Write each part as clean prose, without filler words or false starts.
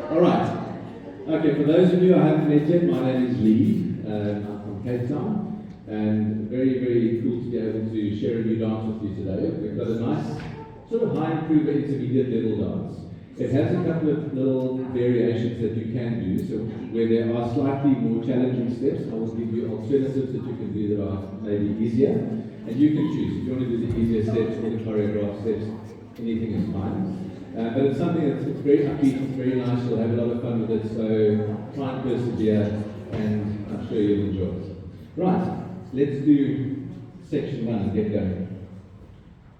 All right. Okay, for those of you I haven't met yet, my name is Lee. I'm from Cape Town, and very, very cool to be able to share a new dance with you today. We've got a nice sort of high improver intermediate level dance. It has a couple of little variations that you can do, so where there are slightly more challenging steps, I will give you alternatives that you can do that are maybe easier, and you can choose. If you want to do the easier steps or the choreographed steps, anything is fine. But it's something that's very upbeat, it's very nice, you'll have a lot of fun with it, so try and persevere, and I'm sure you'll enjoy it. Right, let's do section 1 and get going.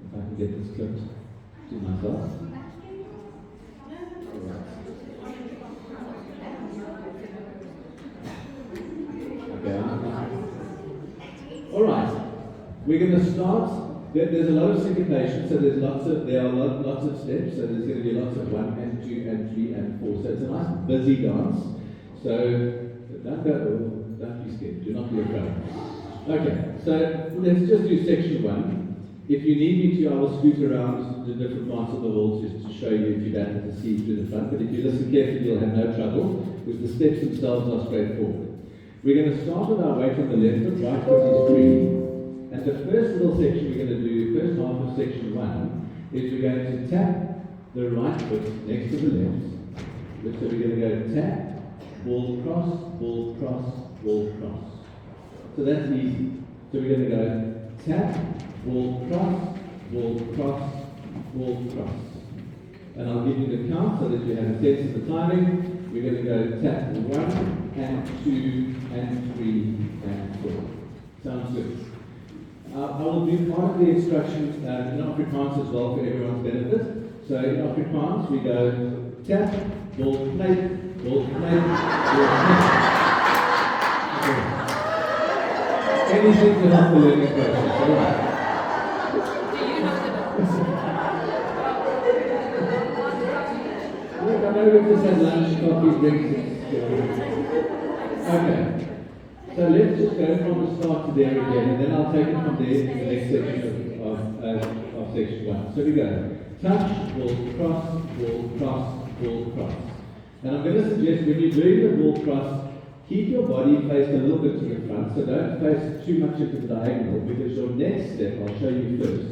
If I can get this clipped to myself. Alright, we're going to start. There's a lot of syncopation, so there are lots of steps, so there's going to be lots of 1 and 2 and 3 and 4. So it's a nice busy dance. So don't be scared, do not be afraid. Okay, so let's just do section 1. If you need me to, I will scoot around the different parts of the hall just to show you if you don't have to see through the front. But if you listen carefully, you'll have no trouble, because the steps themselves are straightforward. We're going to start with our weight on the left foot, right foot is free. And the first little section we're going to do, first half of section 1, is we're going to tap the right foot next to the left. So we're going to go tap, ball cross, ball cross, ball cross. So that's easy. So we're going to go tap, ball cross, ball cross, ball cross. And I'll give you the count so that you have a sense of the timing. We're going to go tap 1 and 2 and 3 and 4. Sounds good. I will do part of the instructions in Afrikaans as well for everyone's benefit. So in Afrikaans we go tap, ball plate, ball plate, ball plate. Okay. Anything to help the learning process, all right? Do you know the Look, I know we just had lunch, coffee, drinks. Okay. So let's just go from the start to there again, and then I'll take it from there to the next section of section 1. So we go touch, ball, cross, ball, cross, ball, cross. And I'm going to suggest when you're doing the ball cross, keep your body faced a little bit to the front, so don't face too much into the diagonal, because your next step, I'll show you first.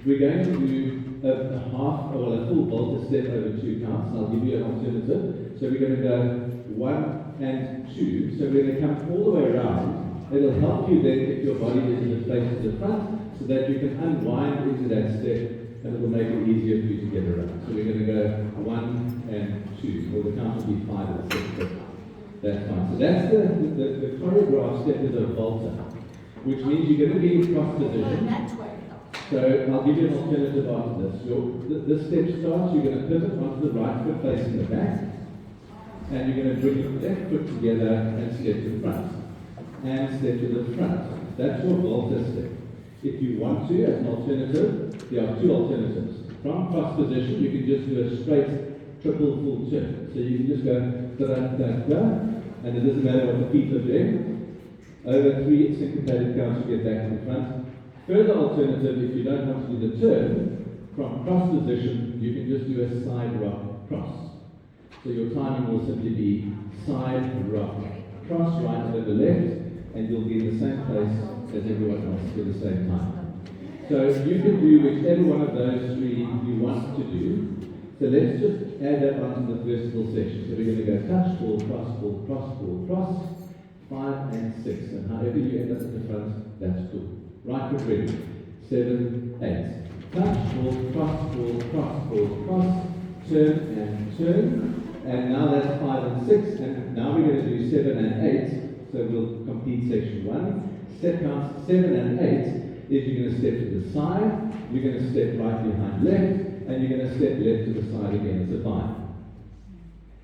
We're going to do a full volta step over 2 counts, and I'll give you an alternative. So we're going to go 1 and 2, so we're going to come all the way around. It'll help you then if your body is in the face to the front, so that you can unwind into that step, and it will make it easier for you to get around. So we're going to go 1 and 2, or the count will be 5 and 6, but that's fine. So that's the choreographed step is a volta, which means you're going to be in cross position. So I'll give you an alternative after this. This step starts, you're going to pivot onto the right foot facing the back, and you're going to bring your left foot together and step to the front. And step to the front. That's your volta step. If you want to, as an alternative, there are 2 alternatives. From cross position, you can just do a straight triple full turn. So you can just go da-da-da-da, and it doesn't matter what the feet are doing. Over 3 syncopated counts, you get back to the front. Further alternative, if you don't want to do the turn, from cross position, you can just do a side rock cross. So your timing will simply be side, rock, cross, right over left, and you'll be in the same place as everyone else at the same time. So you can do whichever one of those 3 you want to do. So let's just add that onto the first little section. So we're going to go touch, ball, cross, ball, cross, ball, cross, 5 and 6. And however you end up at the front, that's cool. Right foot ready. 7, 8. Touch, ball, cross, ball, cross, ball, cross, turn and turn. And now that's 5 and 6, and now we're going to do 7 and 8, so we'll complete section 1. Step counts 7 and 8 is you're going to step to the side, you're going to step right behind left, and you're going to step left to the side again. It's a 5.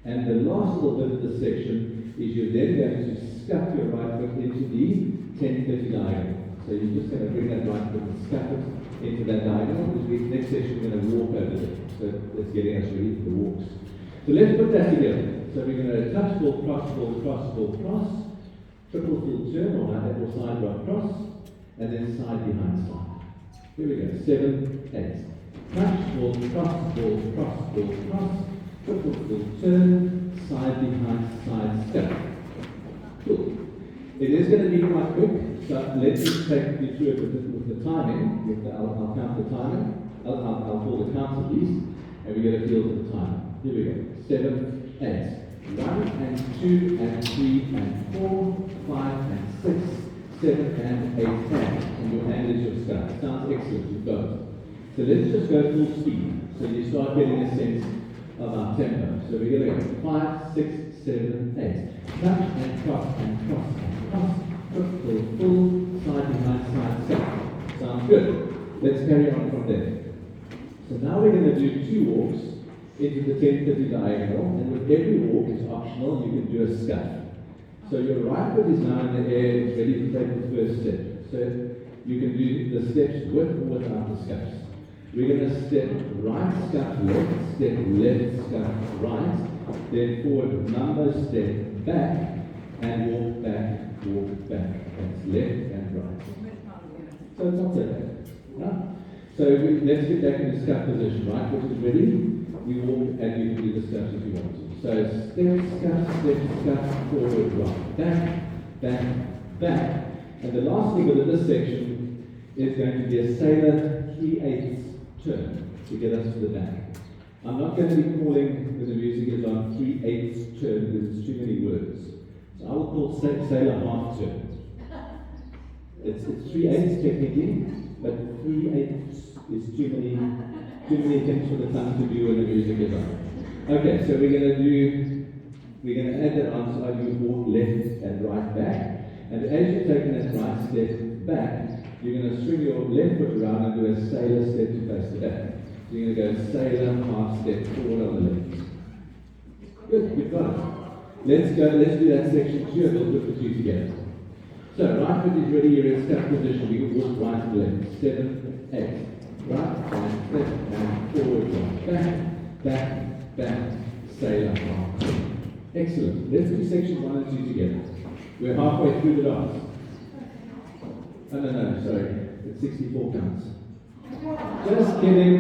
And the last little bit of this section is you're then going to scuff your right foot into the 10-30 diagonal. So you're just going to bring that right foot and scuff it into that diagonal, because the next section we're going to walk over it. So that's getting us ready for the walks. So let's put that together. So we're going to touch, ball, cross, ball, cross, ball, cross, triple full turn, or side rock cross, and then side behind side. Here we go, 7, 8. Touch, ball, cross, ball, cross, ball, cross, triple full turn, to be quite quick, so let me take you through it with the timing. I'll count the timing. I'll call the count of these, and we get a feel for the time. Here we go. 7, 8. 1 and 2 and 3 and 4, 5 and 6, 7 and 8 hands. And your hand is your stuff. Sounds excellent, you've got it. So let's just go full speed. So you start getting a sense of our tempo. So we're going to go 5, 6, 7, 8. Touch and cross and cross and cross. Full, side behind, side, side. Sounds good. Let's carry on from there. So now we're going to do 2 walks into the 10-30 diagonal, and with every walk, it's optional, you can do a scuff. So your right foot is now in the air, it's ready to take the first step. So you can do the steps with or without the scuffs. We're going to step right, scuff left, step left, scuff right, then forward number, step back, and walk back, walk back. That's left and right. So it's not so bad. No? So let's get back in the scuff position, right? Which is ready. We walk and you can do the scuffs if you want to. So step, scuff, forward, right, back, back. And the last little bit of this section is going to be a sailor 3/8 turn to get us to the back. I'm not going to be calling, when the music is on, 3/8 turn because it's too many words. So I will call sailor half turn. It's 3/8 technically, but 3/8 is too many things for the tongue to do when the music is on. Okay, so we're going to add that on, so you walk left and right back. And as you're taking that right step back, you're going to swing your left foot around and do a sailor step to face the back. So you're going to go sailor, half step forward on the left. Good, you've got it. Let's do that section 2 and we'll put the 2 together. So right foot is ready, you're in step position, you can walk right and left. 7, 8. Right, and step, and forward, back, sailor, half. Excellent. Let's do sections 1 and 2 together. We're halfway through the dance. Oh, no, sorry. It's 64 counts. Just kidding.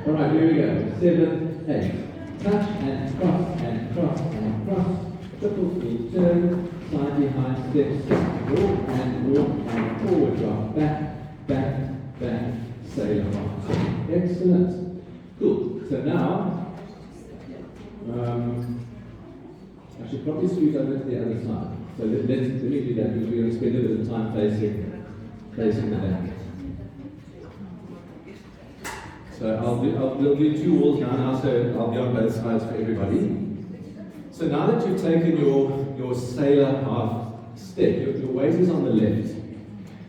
All right, here we go. 7, 8. Touch and cross and cross and cross. Triple full turn. Side behind, step, walk and forward, drop, back, sailor, half. Excellent. Cool. So now, I should probably squeeze over to the other side. So let me do that because we're going to spend a bit of time facing the back. So we'll do 2 walls now, so I'll be on both sides for everybody. So now that you've taken your sailor half step, your weight is on the left,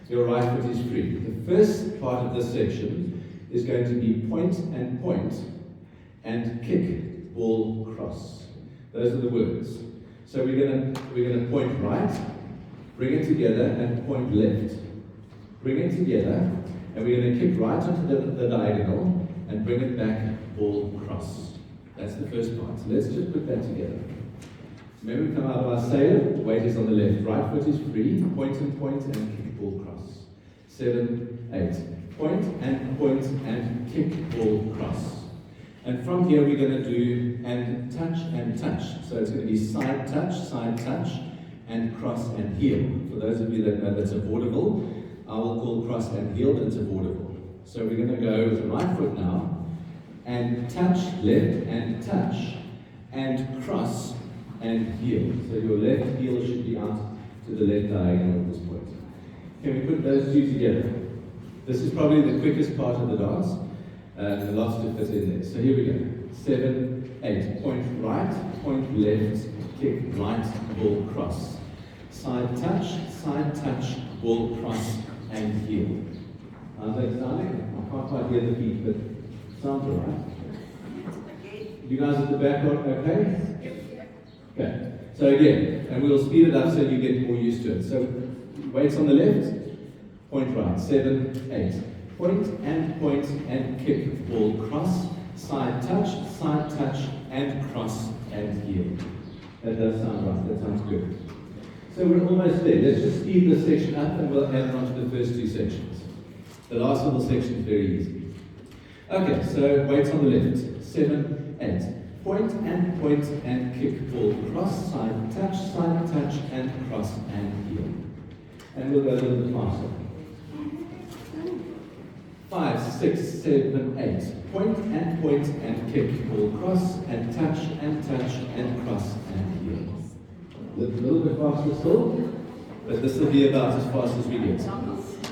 your right foot is free. The first part of this section is going to be point and kick, ball, cross. Those are the words. So we're going to point right, bring it together, and point left. Bring it together, and we're going to kick right onto the diagonal and bring it back, ball, cross. That's the first part. So let's just put that together. Remember, we come out of our sailor, weight is on the left, right foot is free, point and kick, ball, cross. 7, 8. Point and kick, ball, cross. And from here we're going to do and touch. So it's going to be side touch, and cross and heel. For those of you that know that's a vaudeville, I will call cross and heel, but it's a vaudeville. So we're going to go with the right foot now, and touch, left, and touch, and cross, and heel. So your left heel should be out to the left diagonal at this point. Can we put those 2 together? This is probably the quickest part of the dance, and lots to fit in there. So here we go. 7, 8. Point right, point left, kick right, ball, cross. Side touch, ball, cross, and heel. How's that sounding? I can't quite hear the beat, but it sounds alright. You guys at the back are okay? Okay, so again, and we'll speed it up so you get more used to it. So, weights on the left, point right, 7, 8. Point and kick, ball, cross, side touch, and cross, and heel. That does sound right, that sounds good. So we're almost there. Let's just speed this section up and we'll add on to the first 2 sections. The last little section is very easy. Okay, so weights on the left, 7, 8. point and kick, ball, cross, side touch, and cross and heel. And we'll go a little bit faster. 5, 6, 7, 8. Point and kick, ball, cross, and touch, and cross and heel. A little bit faster still, but this will be about as fast as we get.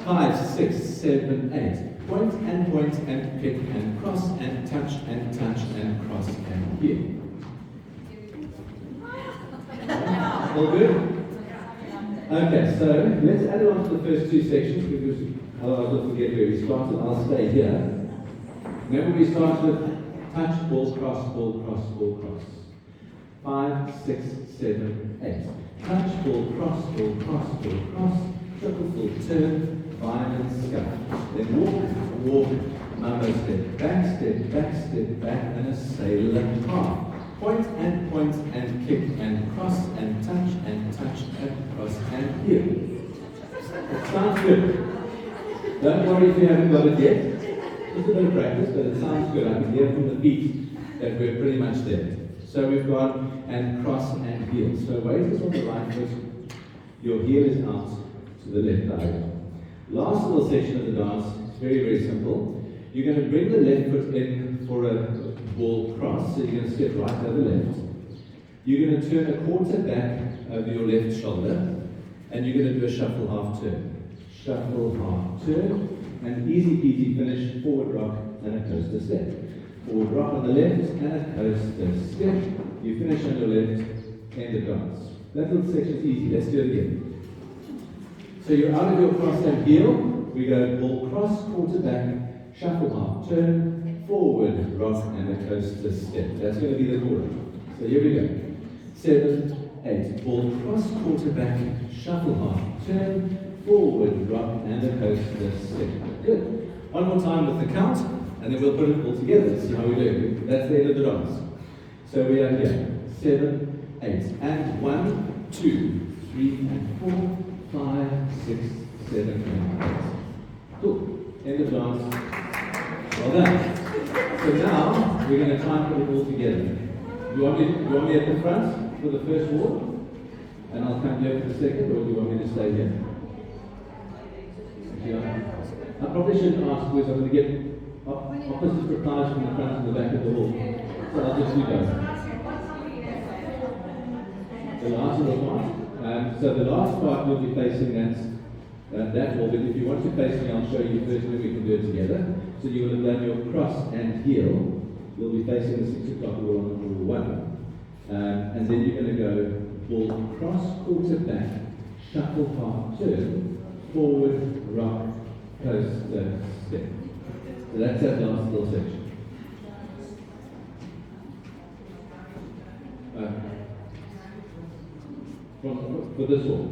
5, 6, 7, 8. Point and kick and cross and touch and cross and heel. All good? Okay, so let's add on to the first two sections because otherwise we'll forget where we started. I'll stay here. Remember we started with touch, ball, cross, ball, cross, ball, cross. 5, 6, 7, 8. Touch, ball, cross, ball, cross, ball, cross. Triple full turn. Violent scuff. Then walk, mama step, back, and a sailor half. Point and kick and cross and touch and cross and heel. It sounds good. Don't worry if you haven't got it yet. Just a bit of practice, but it sounds good. I can hear from the feet that we're pretty much there. So we've gone and cross and heel. So weight is on the right foot. Your heel is out to the left diagonal. Last little section of the dance, it's very, very simple. You're going to bring the left foot in for a ball cross, so you're going to step right over left. You're going to turn a quarter back over your left shoulder, and you're going to do a shuffle half turn. Shuffle half turn, and easy peasy finish, forward rock and a coaster step. Forward rock on the left and a coaster step. You finish on your left, end of dance. That little section's easy, let's do it again. So you're out of your cross and heel, we go ball cross, quarter back, shuffle half, turn, forward, rock, and a coaster step. That's going to be the quarter. So here we go. 7, 8, ball cross, quarter back, shuffle half, turn, forward, rock, and a coaster step. Good. One more time with the count, and then we'll put it all together. See how we do. That's the end of the dance. So we are here. 7, 8, and 1, 2, 3, and 4. 5, 6, 7, and 8. Cool. End of dance. Well done. So now we're going to try and put it all together. You want me at the front for the first walk? And I'll come here for the second, or do you want me to stay here? I probably shouldn't ask because I'm going to get opposite replies from the front and the back of the hall. So I'll just do both. The last little part. So the last part will be facing that wall, but if you want to face me, I'll show you first when we can do it together. So you will have done your cross and heel. You'll be facing the 6 o'clock wall on wall 1. And then you're going to go ball cross, quarter back, shuffle half turn, forward, rock, coaster, step. So that's that last little section. For this one.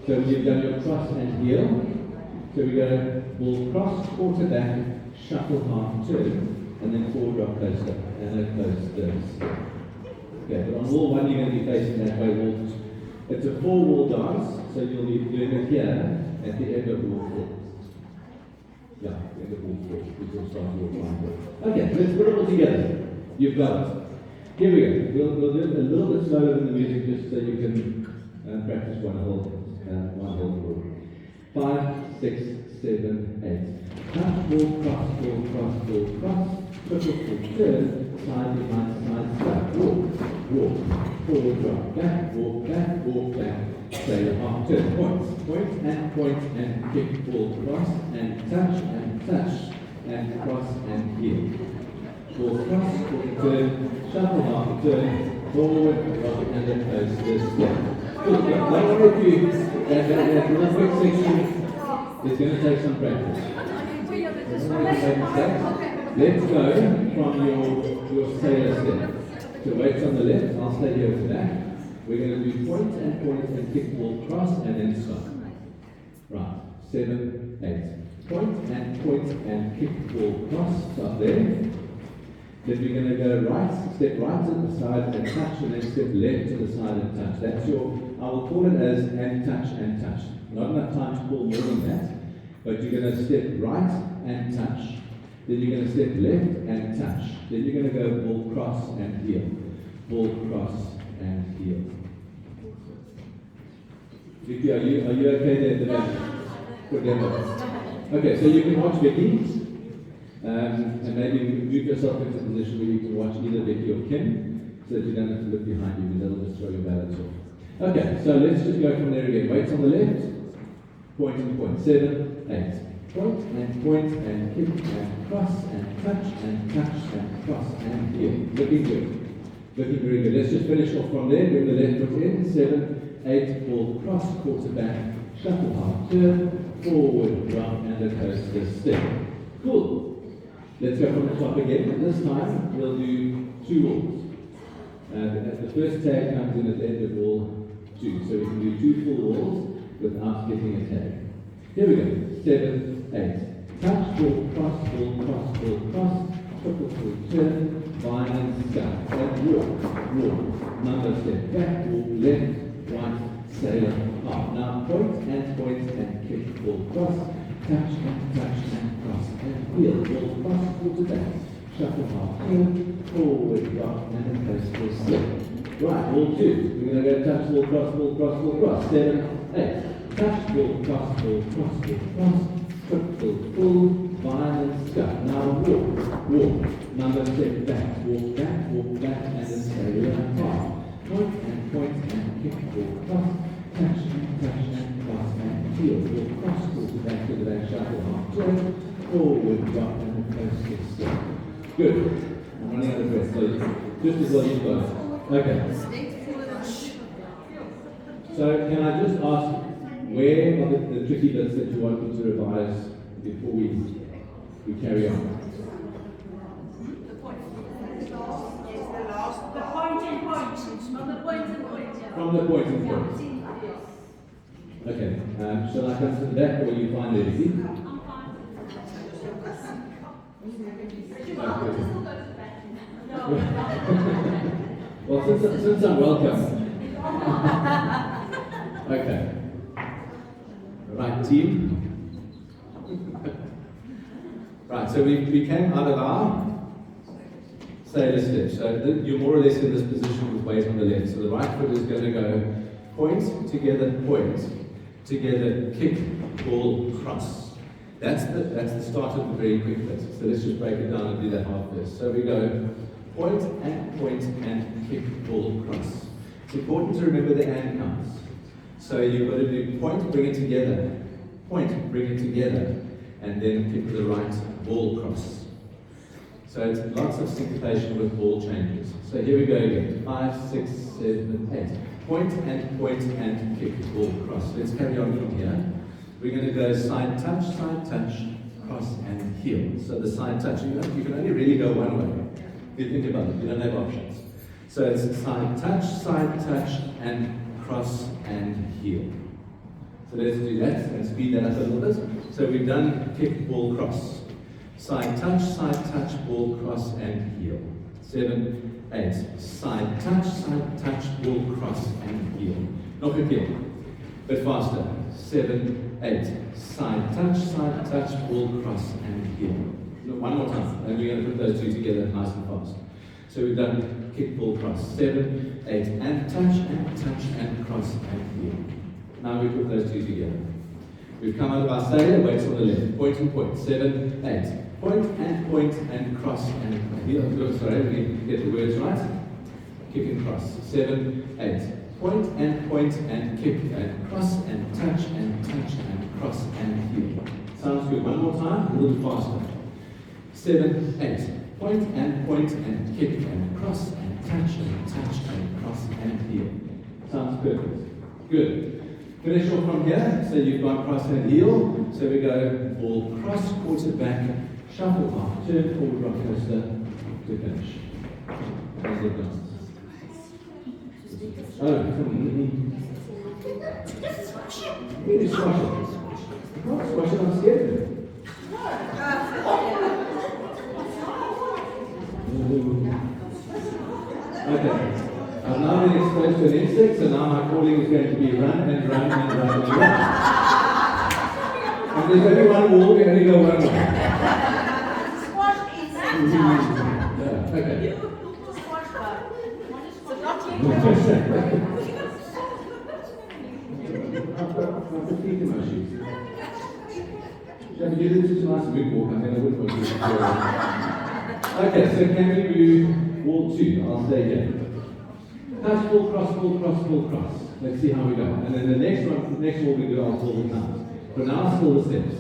So you've done your cross and heel. So we go ball cross, quarter back, shuffle half turn, and then forward rock coaster, and a coaster step. Okay, but on wall 1 you're going to be facing that way. It's a 4-wall dance, so you'll be doing it here at the end of wall 4. Yeah, the end of wall 4. We will start wall 5. Okay, let's put it all together. You've got it. Here we go. We'll do it a little bit slower than the music just so you can practice one whole 5, 6, 7, 8. Touch, ball, cross, ball, cross, ball, cross. Triple full turn, side step. Walk, forward rock, back, walk back. Sailor half turn. Point and kick, ball, cross, and touch, and cross and heel. Ball cross, turn, shuffle half turn, forward, rock, and then coaster step. Good. Don't worry if you, that little quick section is going to take some practice. Let's go from your sailor step. So weights on the left, I'll stay here with that. We're going to do point and kick, ball, cross, and then stop. Right, 7, 8. Point and kick, ball, cross, stop there. Then we're going to go right, step right to the side and touch, and then step left to the side and touch. That's your, I will call it as and touch. Not enough time to call more than that, but you're going to step right and touch. Then you're going to step left and touch. Then you're going to go ball, cross, and heel. Ball, cross, and heel. Vicky, are you okay there today? Good demo. Okay, so you can watch Vicky, and maybe move yourself into a position where you can watch either Vicky or Kim, so that you don't have to look behind you, because that'll just throw your balance off. Okay, so let's just go from there again. Weights on the left, point and point. 7, 8. Point and kick and cross and touch and touch and cross and heel. Looking good. Looking very good. Let's just finish off from there. Bring the left foot in. 7, 8, ball, cross, quarter back, shuffle half, turn, forward, round, and a coaster step. Cool. Let's go from the top again. And this time we'll do 2 walls. The first tag comes in at the end of wall 2. So we can do 2 full walls without getting a tag. Here we go. 7, 8. Touch, ball, cross, triple full turn, violent scout, and walk. Number step back, walk, left, right, sailor, half. Now point and kick, ball, cross, touch and cross, and heel, ball, cross, quarter back, shuffle half, turn, forward, rock, and a coastal slip. Right, wall 2. We're going to go touch, ball, cross, 7, 8. Touch, ball, cross, triple, full, violent scuff. Now walk. Number step back, walk back, and then sailor and half. Point and kick, ball, cross, touch and cross, and heel. Ball, cross, quarter back to the back, shuffle, half, turn, forward, rock, and a coastal step. Good. I'm running out of breath, so just as well you've got it. Okay. So can I just ask, where are the tricky bits that you want me to revise before we carry on? The point. The point and point. From the point and point. Yeah. From the point and point. Okay. Shall I come to the back, or will you find anything? I'm fine. Well, since I'm welcome. Okay. Right, team. Right, so we came out of our sailor step. So you're more or less in this position with weight on the left. So the right foot is going to go point, together, kick, ball, cross. That's the start of the very quick bit. So let's just break it down and do that half first. So we go point and kick, ball, cross. It's important to remember the and counts. So you've got to do point, bring it together, point, bring it together, and then kick with the right, ball, cross. So it's lots of syncopation with ball changes. So here we go again. 5, 6, 7, 8. Point and kick, ball, cross. Let's carry on from here. We're going to go side touch, cross and heel. So the side touch, you can only really go one way. If you think about it, you don't have options. So it's side touch, and cross and heel. So let's do that and speed that up a little bit. So we've done kick, ball, cross. Side touch, ball, cross and heel. 7, 8. Side touch, ball, cross and heel. Knock it heel. Bit faster. 7, 8. Side touch, ball, cross and heel. One more time, and we're going to put those two together nice and fast. So we've done kick, ball, cross. 7, 8, and touch and cross and heel. Now we put those two together. We've come out of our sailor, weights on the left. Point and point. 7, 8. Point and cross and heel. Sorry, let me get the words right. Kick and cross. 7, 8. Point and kick and cross and touch and cross and heel. Sounds good. One more time, a little faster. 7, 8. Point and kick and cross and touch and cross and heel. Sounds perfect. Good. Finish off from here. So you've got cross and heel. So we go ball, cross, quarter back, shuffle half, turn forward, rock coaster to finish. How's it done? Oh, really squash it. I can't squash it, I'm scared of it. Okay. I've now been exposed to an insect, so now my calling is going to be run. And there's only one wall, we only go one way. Okay. Just watch that. So not I've got feet in my shoes. Shall we do this? It's a nice big walk. I think I wouldn't want to do it. Okay, so can we do wall 2? I'll stay here. Touch, ball, cross, ball, cross, ball, cross. Let's see how we go. And then the next wall we do, I'll call the count. For now, still the steps.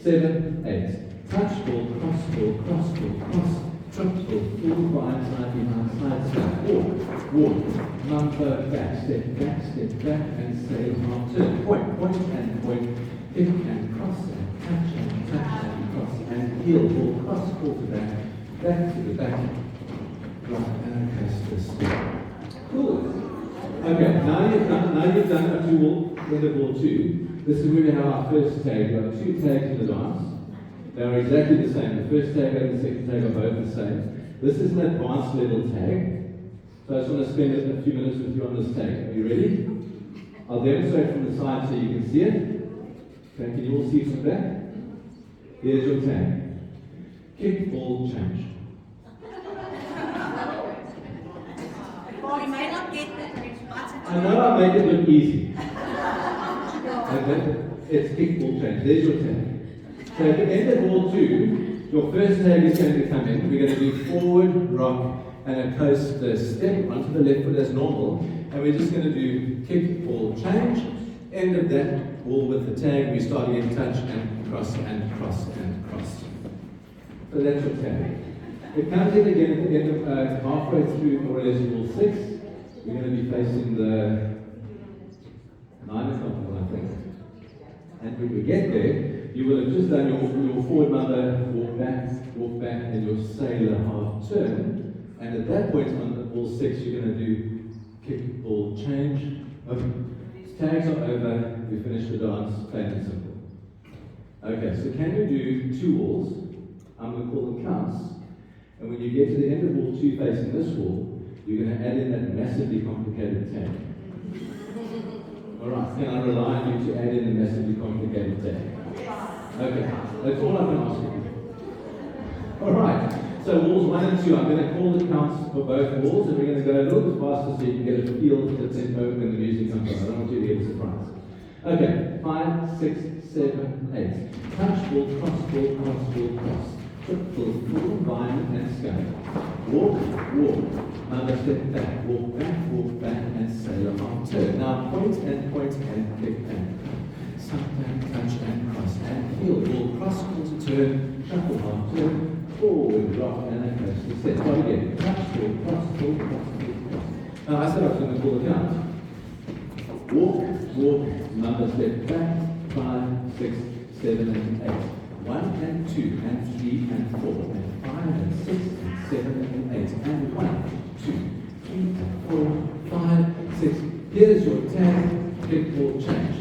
7, 8. Touch, ball, cross, cross, trip, ball, full behind, side, behind, side, step. Walk, number, back, step, and say half turn. Point, and point. Kick and cross, and touch, and cross, and heel, ball, cross, ball to back to the back. Right, and press the step. Cool. Okay, now you've done up to wall 2. This is where we have our first tag. We've got 2 tags in the dance. They are exactly the same. The first tag and the second tag are both the same. This is an advanced level tag. So I just want to spend a few minutes with you on this tag. Are you ready? I'll demonstrate from the side so you can see it. Okay, can you all see from back? Here's your tag. Kick, ball, change. You may not get that. I know I made it look easy. Okay, it's kick, ball, change. There's your tag. So at the end of wall 2, your first tag is going to come in. We're going to do forward, rock, and a coast step onto the left foot as normal. And we're just going to do kick, ball, change. End of that wall with the tag, we start again, touch, and cross, and cross, and cross. So that's your tag. It comes in again at the end of halfway through more or less wall 6. We're going to be facing the 9 o'clock one, I think. And when we get there, you will have just done your forward mother, walk back, and your sailor half turn. And at that point on wall 6, you're going to do kick, ball, change. Tags are over, we finish the dance, plain and simple. Okay, so can you do 2 walls? I'm going to call them counts. And when you get to the end of wall 2 facing this wall, you're going to add in that massively complicated tag. Alright, can I rely on you to add in the massively complicated tag? Okay, that's all I'm going to ask you. Alright, so walls 1 and 2, I'm going to call the counts for both walls, and we're going to go a little bit faster so you can get a feel for the tempo when the music comes on. I don't want you to get surprised. Okay, 5, 6, 7, 8. Touch, ball, cross. Triple, full line and scale. Walk, another step back, walk back, and sailor half turn. Now point and kick and something, touch and cross and heel, ball, cross, quarter turn, shuffle half turn, forward, rock, and a coast to set. Try again. Touch, ball, cross. Now I said I was going to call it out. Walk, another step back, 5, 6, 7, and 8. 1 and 2 and 3 and 4 and 5 and 6 and 7 and 8 and 1, 2, 3 and 4, 5, 6. Here's your tag, kick, ball, change.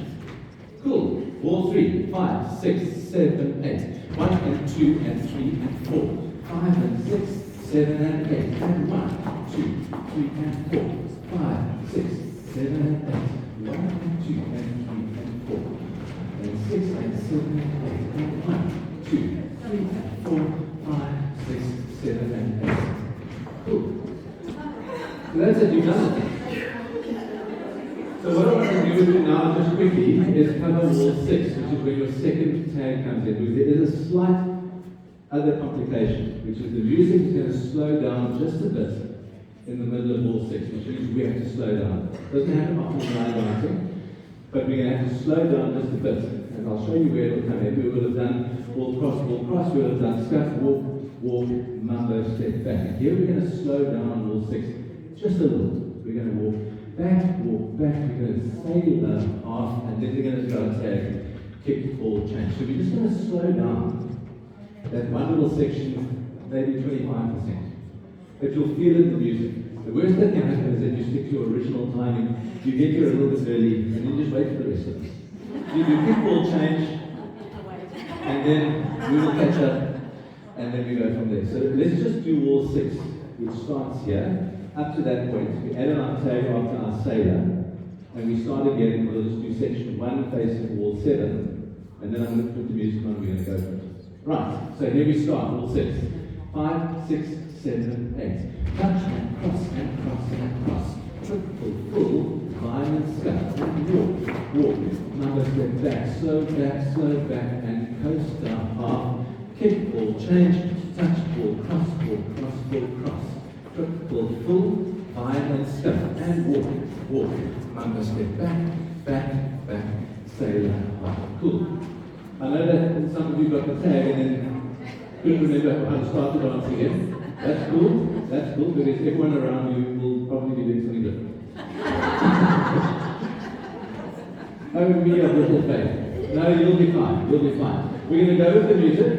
Cool. Wall 3, 5, 6, 7, 8. 1 and 2 and 3 and 4, 5 and 6, 7 and 8 and 1, 2, 3 and 4, 5, 6, 7 and 8. 1 and 2 and 3 and 4. And 6 and 7 and 8 and 1, 2, 3 and 4, 5, 6, 7 and 8. Cool. So that's it, you've done it. So what I want to do with you now, just quickly, is cover wall 6, which is where your second tag comes in. There is a slight other complication, which is the music is going to slow down just a bit in the middle of wall 6, which means we have to slow down. It doesn't happen often in line dancing. But we're going to have to slow down just a bit, and I'll show you where it will come in. We will have done wall cross, we will have done scuff, walk, mambo, step back. Here we're going to slow down wall 6 just a little. We're going to walk back, we're going to sailor off, and then we're going to go and tag, kick, ball, change. So we're just going to slow down that one little section, maybe 25%. But you'll feel it in the music. The worst that can happen is that you stick to your original timing. You get here a little bit early, and then just wait for the rest of it. You do kick, ball, change, and then we will catch up, and then we go from there. So let's just do wall 6, which starts here. Up to that point, we add our tag after our sailor, and we start again. We'll just do section 1 facing wall 7, and then I'm going to put the music on, we're going to go for it. Right, so here we start, wall 6. 5, 6, 7, 8. Touch and cross and cross and cross. Triple, full, climb and scuff and walk, walk. Number step back, slow back and coast down half. Kick ball, change, touch ball, cross, cross. Triple, full, climb and scuff and walk, walk. Number step back, sailor half. Cool. I know that some of you got the tag and then couldn't remember how to start the dance again. That's cool, because everyone around you will probably be doing something different. Oh, me of little faith. No, you'll be fine. We're going to go with the music.